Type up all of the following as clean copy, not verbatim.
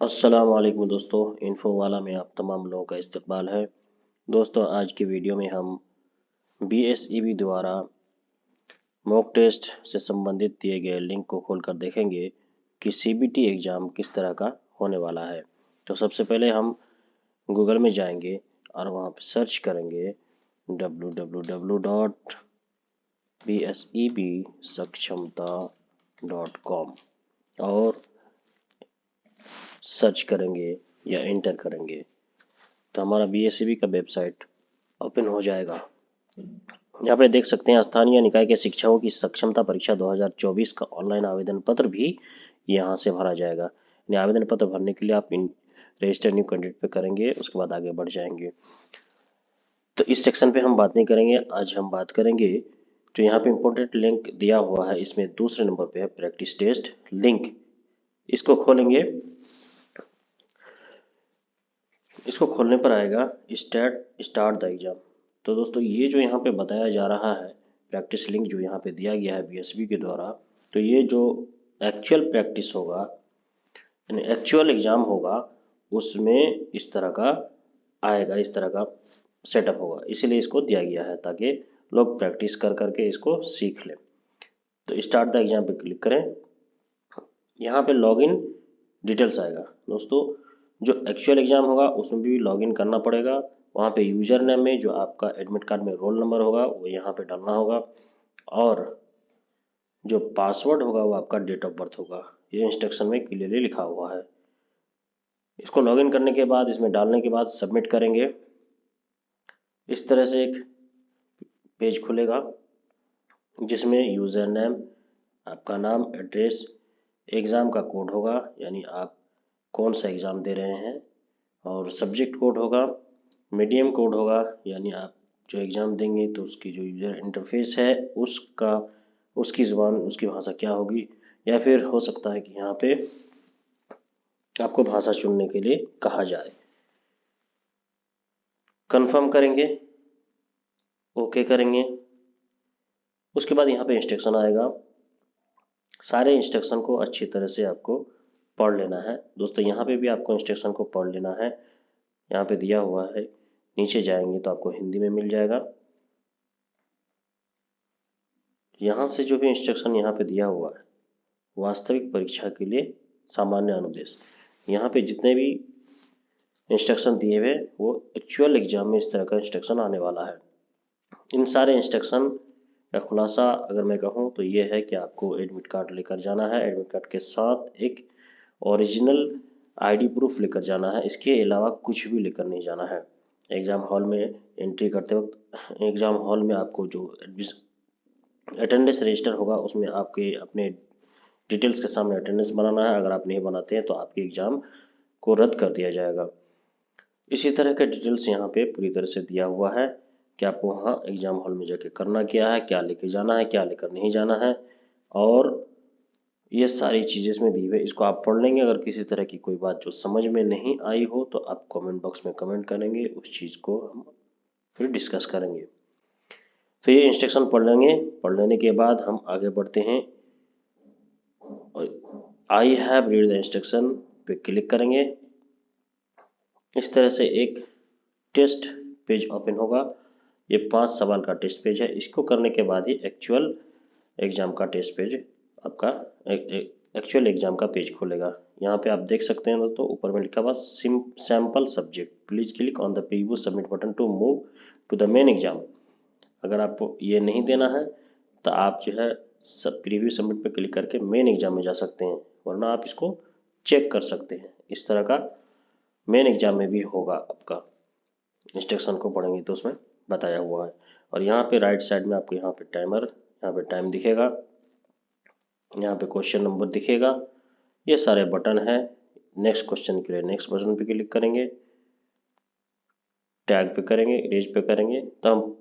अस्सलाम वालेकुम दोस्तों, इन्फो वाला में आप तमाम लोगों का इस्तकबाल है। दोस्तों, आज की वीडियो में हम BSEB द्वारा मॉक टेस्ट से संबंधित दिए गए लिंक को खोलकर देखेंगे कि CBT एग्ज़ाम किस तरह का होने वाला है। तो सबसे पहले हम गूगल में जाएंगे और वहाँ पर सर्च करेंगे www.bsebsakshamta.com और सर्च करेंगे या एंटर करेंगे तो हमारा BSEB का वेबसाइट ओपन हो जाएगा। यहाँ पे देख सकते हैं स्थानीय निकाय के शिक्षकों की सक्षमता परीक्षा 2024 का ऑनलाइन आवेदन पत्र भी यहाँ से भरा जाएगा। यानी आवेदन पत्र भरने के लिए आप रजिस्टर न्यू कैंडिडेट पे करेंगे, उसके बाद आगे बढ़ जाएंगे। तो इस सेक्शन पे हम बात नहीं करेंगे, आज हम बात करेंगे तो यहाँ पे इम्पोर्टेंट लिंक दिया हुआ है, इसमें दूसरे नंबर पे है प्रैक्टिस टेस्ट लिंक। इसको खोलेंगे, इसको खोलने पर आएगा स्टार्ट द एग्जाम। तो दोस्तों, ये जो यहाँ पे बताया जा रहा है प्रैक्टिस लिंक जो यहाँ पे दिया गया है BSEB के द्वारा, तो ये जो एक्चुअल प्रैक्टिस होगा यानी एक्चुअल एग्जाम होगा उसमें इस तरह का आएगा, इस तरह का सेटअप होगा, इसीलिए इसको दिया गया है ताकि लोग प्रैक्टिस कर करके इसको सीख लें। तो स्टार्ट द एग्जाम पे क्लिक करें, यहाँ पे लॉगिन डिटेल्स आएगा। दोस्तों, जो एक्चुअल एग्जाम होगा उसमें भी लॉगिन करना पड़ेगा। वहाँ पे यूजर नेम में जो आपका एडमिट कार्ड में रोल नंबर होगा वो यहाँ पे डालना होगा और जो पासवर्ड होगा वो आपका डेट ऑफ बर्थ होगा। ये इंस्ट्रक्शन में क्लियरली लिखा हुआ है। इसको लॉगिन करने के बाद, इसमें डालने के बाद सबमिट करेंगे। इस तरह से एक पेज खुलेगा जिसमें यूज़र नेम, आपका नाम, एड्रेस, एग्ज़ाम का कोड होगा यानी आप कौन सा एग्ज़ाम दे रहे हैं, और सब्जेक्ट कोड होगा, मीडियम कोड होगा यानी आप जो एग्ज़ाम देंगे तो उसकी जो यूज़र इंटरफेस है उसकी ज़ुबान, उसकी भाषा क्या होगी, या फिर हो सकता है कि यहाँ पे आपको भाषा चुनने के लिए कहा जाए। कंफर्म करेंगे, ओके करेंगे। उसके बाद यहाँ पे इंस्ट्रक्शन आएगा, सारे इंस्ट्रक्शन को अच्छी तरह से आपको पढ़ लेना है। दोस्तों, यहाँ पे भी आपको इंस्ट्रक्शन को पढ़ लेना है, यहाँ पे दिया हुआ है। नीचे जाएंगे तो आपको हिंदी में मिल जाएगा। यहाँ से जो भी इंस्ट्रक्शन यहाँ पे दिया हुआ है, वास्तविक परीक्षा के लिए सामान्य अनुदेश, यहाँ पे जितने भी इंस्ट्रक्शन दिए हुए वो एक्चुअल एग्जाम में इस तरह का इंस्ट्रक्शन आने वाला है। इन सारे इंस्ट्रक्शन का खुलासा अगर मैं कहूँ तो ये है कि आपको एडमिट कार्ड लेकर जाना है, एडमिट कार्ड के साथ एक ओरिजिनल ID प्रूफ लेकर जाना है, इसके अलावा कुछ भी लेकर नहीं जाना है। एग्ज़ाम हॉल में एंट्री करते वक्त एग्ज़ाम हॉल में आपको जो अटेंडेंस रजिस्टर होगा उसमें आपके अपने डिटेल्स के सामने अटेंडेंस बनाना है। अगर आप नहीं बनाते हैं तो आपके एग्ज़ाम को रद्द कर दिया जाएगा। इसी तरह के डिटेल्स यहाँ पे पूरी तरह से दिया हुआ है कि आपको वहाँ एग्ज़ाम हॉल में जाके करना क्या है, क्या लेके जाना है, क्या लेकर नहीं जाना है, और ये सारी चीज़ें इसमें दी हुई है। इसको आप पढ़ लेंगे। अगर किसी तरह की कोई बात जो समझ में नहीं आई हो तो आप कमेंट बॉक्स में कमेंट करेंगे, उस चीज़ को हम फिर डिस्कस करेंगे। तो ये इंस्ट्रक्शन पढ़ लेंगे, पढ़ लेने के बाद हम आगे बढ़ते हैं और I have read the instruction पे क्लिक करेंगे। इस तरह से एक टेस्ट पेज ओपन होगा। ये 5 सवाल का टेस्ट पेज है। इसको करने के बाद ही एक्चुअल एग्ज़ाम का टेस्ट पेज आपका एक्चुअल एग्ज़ाम का पेज खोलेगा। यहाँ पे आप देख सकते हैं दोस्तों, ऊपर में लिखा हुआ sample subject, please click on the preview submit button to move to the main exam. अगर आपको ये नहीं देना है तो आप जो है प्रीव्यू सबमिट पे क्लिक करके मेन एग्जाम में जा सकते हैं, वरना आप इसको चेक कर सकते हैं। इस तरह का मेन एग्जाम में भी होगा आपका। इंस्ट्रक्शन को पढ़ेंगे तो उसमें बताया हुआ है। और यहाँ पे राइट साइड में आपको यहाँ पे टाइमर, यहाँ पे टाइम दिखेगा, यहाँ पे क्वेश्चन नंबर दिखेगा, ये सारे बटन है। नेक्स्ट क्वेश्चन के लिए नेक्स्ट बटन पे क्लिक करेंगे, टैग पे करेंगे, इरेज पे करेंगे। तो हम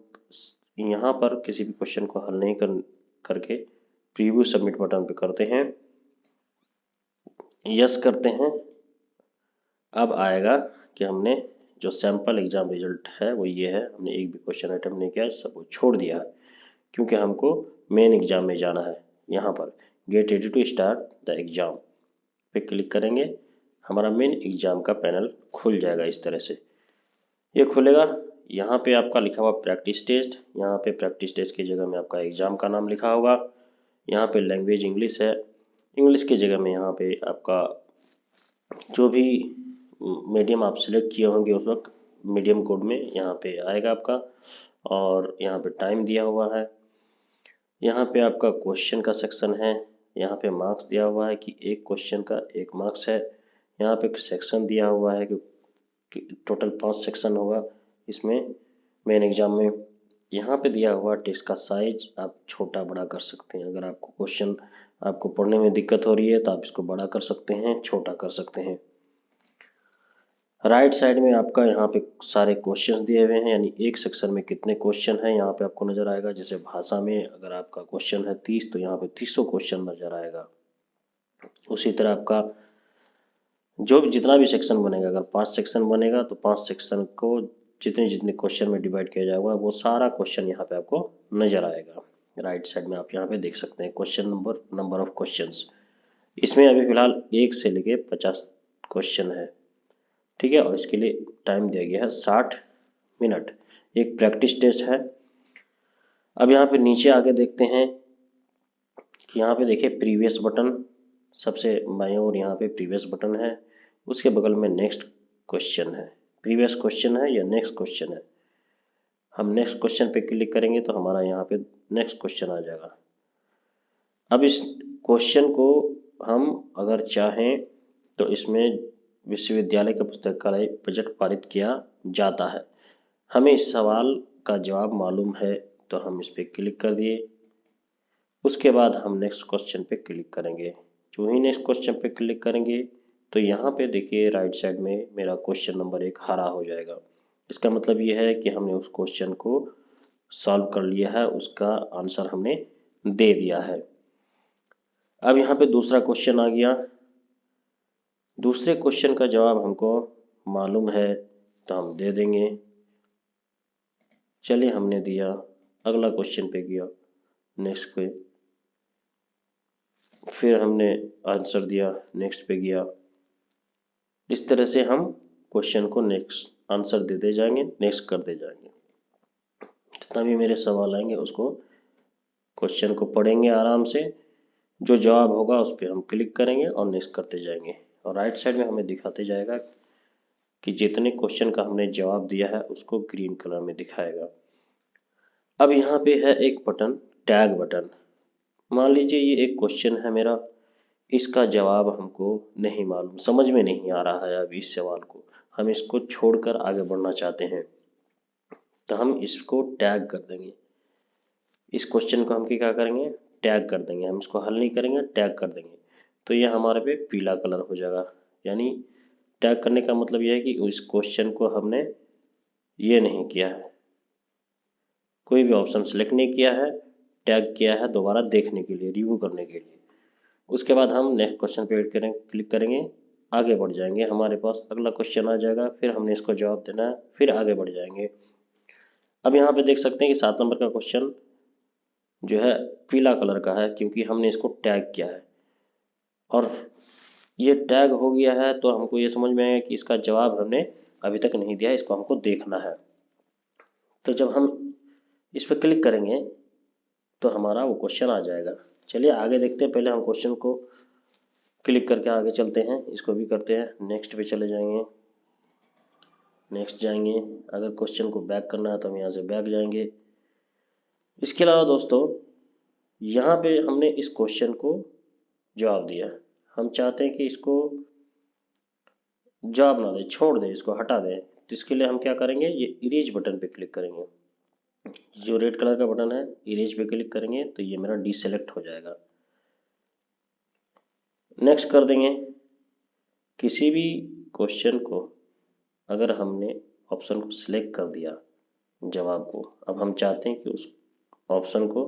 यहाँ पर किसी भी क्वेश्चन को हल नहीं करके प्रीव्यू सबमिट बटन पे करते हैं, यस करते हैं। अब आएगा कि हमने जो सैम्पल एग्जाम रिजल्ट है वो ये है, हमने एक भी क्वेश्चन अटेम्प्ट नहीं किया, सब छोड़ दिया है क्योंकि हमको मेन एग्जाम में जाना है। यहाँ पर get ready to start the exam पे क्लिक करेंगे। हमारा मेन एग्जाम का पैनल खुल जाएगा। इस तरह से ये खुलेगा। यहाँ पे आपका लिखा हुआ प्रैक्टिस टेस्ट, यहाँ पे प्रैक्टिस टेस्ट की जगह में आपका एग्जाम का नाम लिखा होगा। यहाँ पे लैंग्वेज इंग्लिश है, इंग्लिश की जगह में यहाँ पे आपका जो भी मीडियम आप सिलेक्ट किए होंगे उस वक्त मीडियम कोड में यहाँ पे आएगा आपका। और यहाँ पे टाइम दिया हुआ है। यहाँ पे आपका क्वेश्चन का सेक्शन है। यहाँ पे मार्क्स दिया हुआ है कि एक क्वेश्चन का 1 मार्क्स है। यहाँ पे सेक्शन दिया हुआ है कि टोटल 5 सेक्शन होगा इसमें मेन एग्जाम में। यहाँ पे दिया हुआ टेक्स्ट का साइज आप छोटा बड़ा कर सकते हैं। अगर आपको क्वेश्चन आपको पढ़ने में दिक्कत हो रही है तो आप इसको बड़ा कर सकते हैं, छोटा कर सकते हैं। राइट साइड में आपका यहाँ पे सारे क्वेश्चन दिए हुए हैं, यानी एक सेक्शन में कितने क्वेश्चन हैं यहाँ पे आपको नजर आएगा। जैसे भाषा में अगर आपका क्वेश्चन है 30 तो यहाँ पे 300 क्वेश्चन नजर आएगा। उसी तरह आपका जो भी जितना भी सेक्शन बनेगा, अगर 5 सेक्शन बनेगा तो 5 सेक्शन को जितने जितने क्वेश्चन में डिवाइड किया जाएगा वो सारा क्वेश्चन यहाँ पे आपको नजर आएगा। राइट साइड में आप यहाँ पे देख सकते हैं क्वेश्चन नंबर ऑफ क्वेश्चंस। इसमें अभी फिलहाल 1 से लेके 50 क्वेश्चन है, ठीक है। और इसके लिए टाइम दिया गया है 60 मिनट। एक प्रैक्टिस टेस्ट है। अब यहाँ पे नीचे आगे देखते हैं कि यहाँ पे देखिए प्रीवियस बटन सबसे बाएं ओर यहाँ पे प्रीवियस बटन है। उसके बगल में नेक्स्ट क्वेश्चन है। प्रीवियस क्वेश्चन है या नेक्स्ट क्वेश्चन है, हम नेक्स्ट क्वेश्चन पे क्लिक करेंगे तो हमारा यहाँ पे नेक्स्ट क्वेश्चन आ जाएगा। अब इस क्वेश्चन को हम अगर चाहें तो इसमें विश्वविद्यालय का पुस्तकालय बजट पारित किया जाता है। हमें इस सवाल का जवाब मालूम है तो हम इस पर क्लिक कर दिए। उसके बाद हम नेक्स्ट क्वेश्चन पे क्लिक करेंगे। जो ही नेक्स्ट क्वेश्चन पे क्लिक करेंगे तो यहाँ पे देखिए राइट साइड में मेरा क्वेश्चन नंबर 1 हरा हो जाएगा। इसका मतलब ये है कि हमने उस क्वेश्चन को सॉल्व कर लिया है, उसका आंसर हमने दे दिया है। अब यहाँ पे दूसरा क्वेश्चन आ गया। दूसरे क्वेश्चन का जवाब हमको मालूम है तो हम दे देंगे। चलिए हमने दिया, अगला क्वेश्चन पे गया, नेक्स्ट पे, फिर हमने आंसर दिया, नेक्स्ट पे गया। इस तरह से हम क्वेश्चन को नेक्स्ट आंसर देते जाएंगे, नेक्स्ट करते जाएंगे। जितना भी मेरे सवाल आएंगे उसको क्वेश्चन को पढ़ेंगे आराम से, जो जवाब होगा उस पर हम क्लिक करेंगे और नेक्स्ट करते जाएंगे। और राइट साइड में हमें दिखाते जाएगा कि जितने क्वेश्चन का हमने जवाब दिया है उसको ग्रीन कलर में दिखाएगा। अब यहाँ पे है एक बटन, टैग बटन। मान लीजिए ये एक क्वेश्चन है मेरा, इसका जवाब हमको नहीं मालूम, समझ में नहीं आ रहा है अभी इस सवाल को, हम इसको छोड़कर आगे बढ़ना चाहते हैं तो हम इसको टैग कर देंगे। इस क्वेश्चन को हम क्या करेंगे, टैग कर देंगे। हम इसको हल नहीं करेंगे, टैग कर देंगे तो ये हमारे पे पीला कलर हो जाएगा। यानी टैग करने का मतलब यह है कि उस क्वेश्चन को हमने ये नहीं किया है, कोई भी ऑप्शन सेलेक्ट नहीं किया है, टैग किया है दोबारा देखने के लिए, रिव्यू करने के लिए। उसके बाद हम नेक्स्ट क्वेश्चन पे क्लिक करेंगे, आगे बढ़ जाएंगे, हमारे पास अगला क्वेश्चन आ जाएगा, फिर हमने इसको जवाब देना है, फिर आगे बढ़ जाएंगे। अब यहाँ पे देख सकते हैं कि 7 नंबर का क्वेश्चन जो है पीला कलर का है क्योंकि हमने इसको टैग किया है। और ये टैग हो गया है तो हमको ये समझ में आएगा कि इसका जवाब हमने अभी तक नहीं दिया, इसको हमको देखना है। तो जब हम इस पर क्लिक करेंगे तो हमारा वो क्वेश्चन आ जाएगा। चलिए आगे देखते हैं। पहले हम क्वेश्चन को क्लिक करके आगे चलते हैं, इसको भी करते हैं, नेक्स्ट पे चले जाएंगे, नेक्स्ट जाएंगे। अगर क्वेश्चन को बैक करना है तो हम यहाँ से बैक जाएंगे। इसके अलावा दोस्तों यहाँ पे हमने इस क्वेश्चन को जवाब दिया, हम चाहते हैं कि इसको जवाब ना दें, छोड़ दें, इसको हटा दें। तो इसके लिए हम क्या करेंगे, ये इरेज बटन पे क्लिक करेंगे, जो रेड कलर का बटन है इरेज पे क्लिक करेंगे तो ये मेरा डीसेलेक्ट हो जाएगा। नेक्स्ट कर देंगे। किसी भी क्वेश्चन को अगर हमने ऑप्शन को सिलेक्ट कर दिया जवाब को, अब हम चाहते हैं कि उस ऑप्शन को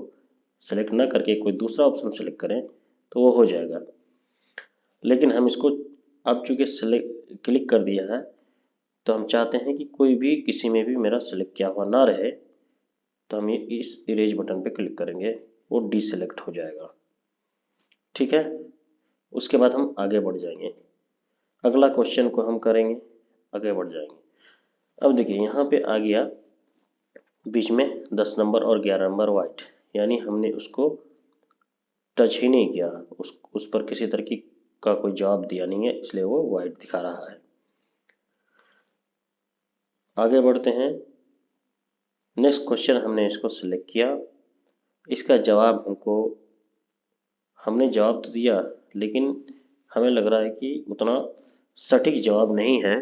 सेलेक्ट ना करके कोई दूसरा ऑप्शन सेलेक्ट करें तो वो हो जाएगा। लेकिन हम इसको अब चूंकि सेलेक्ट क्लिक कर दिया है तो हम चाहते हैं कि कोई भी किसी में भी मेरा सेलेक्ट किया हुआ ना रहे, तो हम ये इस इरेज बटन पे क्लिक करेंगे, वो डीसेलेक्ट हो जाएगा। ठीक है, उसके बाद हम आगे बढ़ जाएंगे। अगला क्वेश्चन को हम करेंगे, आगे बढ़ जाएंगे। अब देखिए यहाँ पे आ गया बीच में 10 नंबर और 11 नंबर वाइट, यानी हमने उसको टच ही नहीं किया, उस पर किसी तरह की का कोई जवाब दिया नहीं है, इसलिए वो वाइट दिखा रहा है। आगे बढ़ते हैं। नेक्स्ट क्वेश्चन हमने इसको सिलेक्ट किया, इसका जवाब हमने जवाब तो दिया, लेकिन हमें लग रहा है कि उतना सटीक जवाब नहीं है,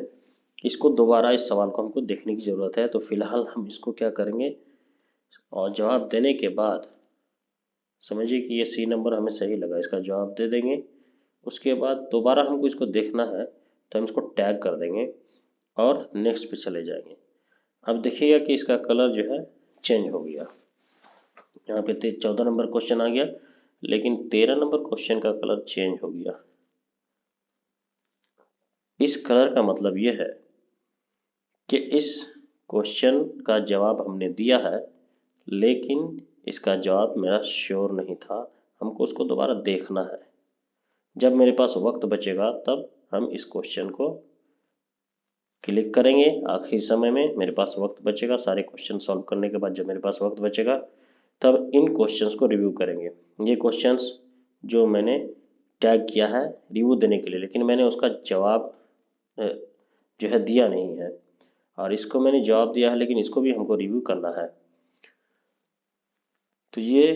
इसको दोबारा इस सवाल को हमको देखने की ज़रूरत है। तो फिलहाल हम इसको क्या करेंगे, और जवाब देने के बाद समझिए कि ये सी नंबर हमें सही लगा, इसका जवाब दे देंगे। उसके बाद दोबारा हमको इसको देखना है, तो हम इसको टैग कर देंगे और नेक्स्ट पे चले जाएंगे। अब देखिएगा कि इसका कलर जो है चेंज हो गया। यहाँ पे 14 नंबर क्वेश्चन आ गया, लेकिन 13 नंबर क्वेश्चन का कलर चेंज हो गया। इस कलर का मतलब ये है कि इस क्वेश्चन का जवाब हमने दिया है, लेकिन इसका जवाब मेरा श्योर नहीं था, हमको उसको दोबारा देखना है। जब मेरे पास वक्त बचेगा तब हम इस क्वेश्चन को क्लिक करेंगे। आखिरी समय में मेरे पास वक्त बचेगा, सारे क्वेश्चन सॉल्व करने के बाद जब मेरे पास वक्त बचेगा तब इन क्वेश्चंस को रिव्यू करेंगे। ये क्वेश्चंस जो मैंने टैग किया है रिव्यू देने के लिए, लेकिन मैंने उसका जवाब जो है दिया नहीं है, और इसको मैंने जवाब दिया है लेकिन इसको भी हमको रिव्यू करना है। तो ये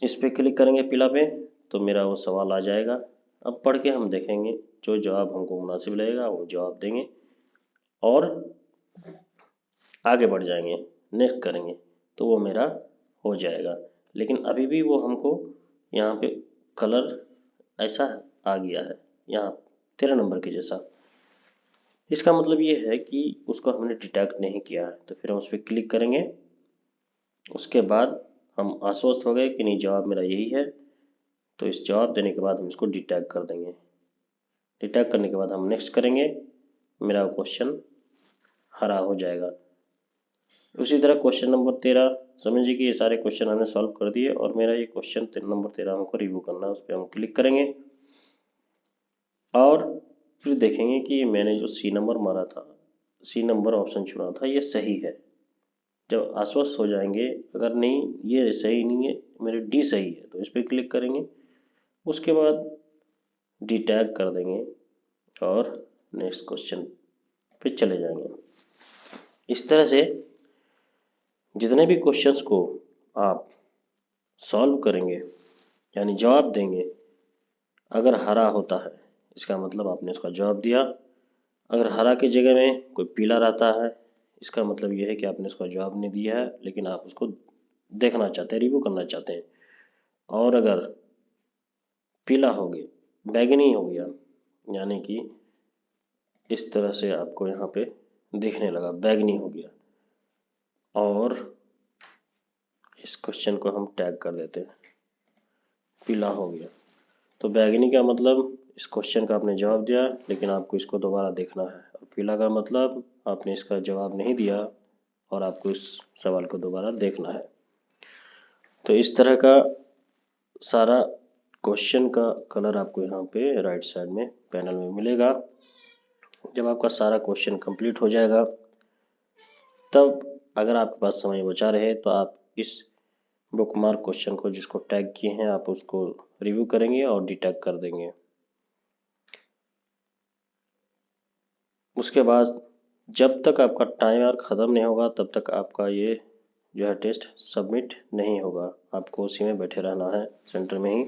इस पर क्लिक करेंगे पीला पे, तो मेरा वो सवाल आ जाएगा। अब पढ़ के हम देखेंगे, जो जवाब हमको मुनासिब लगेगा वो जवाब देंगे और आगे बढ़ जाएंगे, नेक्स्ट करेंगे, तो वो मेरा हो जाएगा। लेकिन अभी भी वो हमको यहाँ पे कलर ऐसा आ गया है, यहाँ 13 नंबर के जैसा। इसका मतलब ये है कि उसको हमने डिटेक्ट नहीं किया है। तो फिर हम उस पर क्लिक करेंगे, उसके बाद हम आश्वस्त हो गए कि नहीं जवाब मेरा यही है, तो इस जवाब देने के बाद हम इसको डिटेक्ट कर देंगे। डिटेक्ट करने के बाद हम नेक्स्ट करेंगे, मेरा क्वेश्चन हरा हो जाएगा। उसी तरह क्वेश्चन नंबर 13, समझिए कि ये सारे क्वेश्चन हमने सॉल्व कर दिए और मेरा ये क्वेश्चन नंबर 13 हमको रिव्यू करना है। उस पर हम क्लिक करेंगे और फिर देखेंगे कि मैंने जो सी नंबर मारा था, सी नंबर ऑप्शन चुना था, ये सही है। जब आश्वस्त हो जाएंगे, अगर नहीं ये सही नहीं है, मेरे डी सही है, तो इस पर क्लिक करेंगे। उसके बाद डी टैग कर देंगे और नेक्स्ट क्वेश्चन पे चले जाएंगे। इस तरह से जितने भी क्वेश्चंस को आप सॉल्व करेंगे, यानी जवाब देंगे, अगर हरा होता है इसका मतलब आपने इसका जवाब दिया, अगर हरा की जगह में कोई पीला रहता है इसका मतलब यह है कि आपने इसका जवाब नहीं दिया है, लेकिन आप उसको देखना चाहते हैं, रिव्यू करना चाहते हैं। और अगर पीला हो गया, बैगनी हो गया, यानी कि इस तरह से आपको यहाँ पे दिखने लगा बैगनी हो गया, और इस क्वेश्चन को हम टैग कर देते हैं, पीला हो गया। तो बैगनी का मतलब इस क्वेश्चन का आपने जवाब दिया, लेकिन आपको इसको दोबारा देखना है, और पीला का मतलब आपने इसका जवाब नहीं दिया और आपको इस सवाल को दोबारा देखना है। तो इस तरह का सारा क्वेश्चन का कलर आपको यहाँ पे राइट साइड में पैनल में मिलेगा। जब आपका सारा क्वेश्चन कंप्लीट हो जाएगा, तब अगर आपके पास समय बचा रहे तो आप इस बुकमार्क क्वेश्चन को जिसको टैग किए हैं आप उसको रिव्यू करेंगे और डिटैग कर देंगे। उसके बाद जब तक आपका टाइमर ख़त्म नहीं होगा तब तक आपका ये जो है टेस्ट सबमिट नहीं होगा, आपको उसी में बैठे रहना है सेंटर में ही।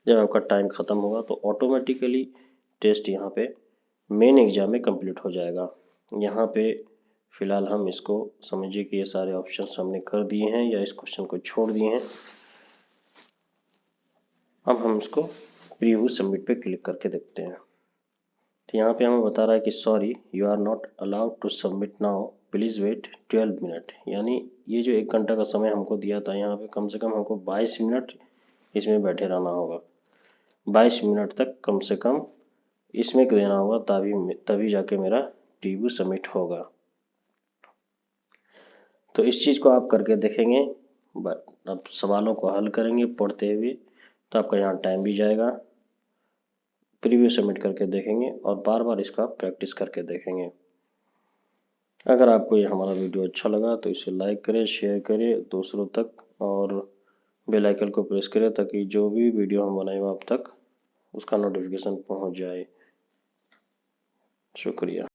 जब आपका टाइम ख़त्म होगा तो ऑटोमेटिकली टेस्ट यहाँ पे मेन एग्ज़ाम में कंप्लीट हो जाएगा। यहाँ पे फ़िलहाल हम इसको समझिए कि ये सारे ऑप्शंस हमने कर दिए हैं या इस क्वेश्चन को छोड़ दिए हैं। अब हम इसको प्रीव्यू सबमिट पे क्लिक करके देखते हैं। तो यहाँ पे हमें बता रहा है कि sorry you are not allowed to submit now, please wait 12 minute. यानी ये जो 1 घंटा का समय हमको दिया था, यहाँ पे कम से कम हमको 22 मिनट इसमें बैठे रहना होगा। 22 मिनट तक कम से कम इसमें देना होगा, तभी जाके मेरा प्रीव्यू सबमिट होगा। तो इस चीज़ को आप करके देखेंगे, अब सवालों को हल करेंगे पढ़ते हुए, तो आपका यहाँ टाइम भी जाएगा। प्रीव्यू सबमिट करके देखेंगे और बार बार इसका प्रैक्टिस करके देखेंगे। अगर आपको ये हमारा वीडियो अच्छा लगा तो इसे लाइक करें, शेयर करें दूसरों तक और बेल आइकन को प्रेस करें ताकि जो भी वीडियो हम बनाएं आप तक उसका नोटिफिकेशन पहुंच जाए। शुक्रिया।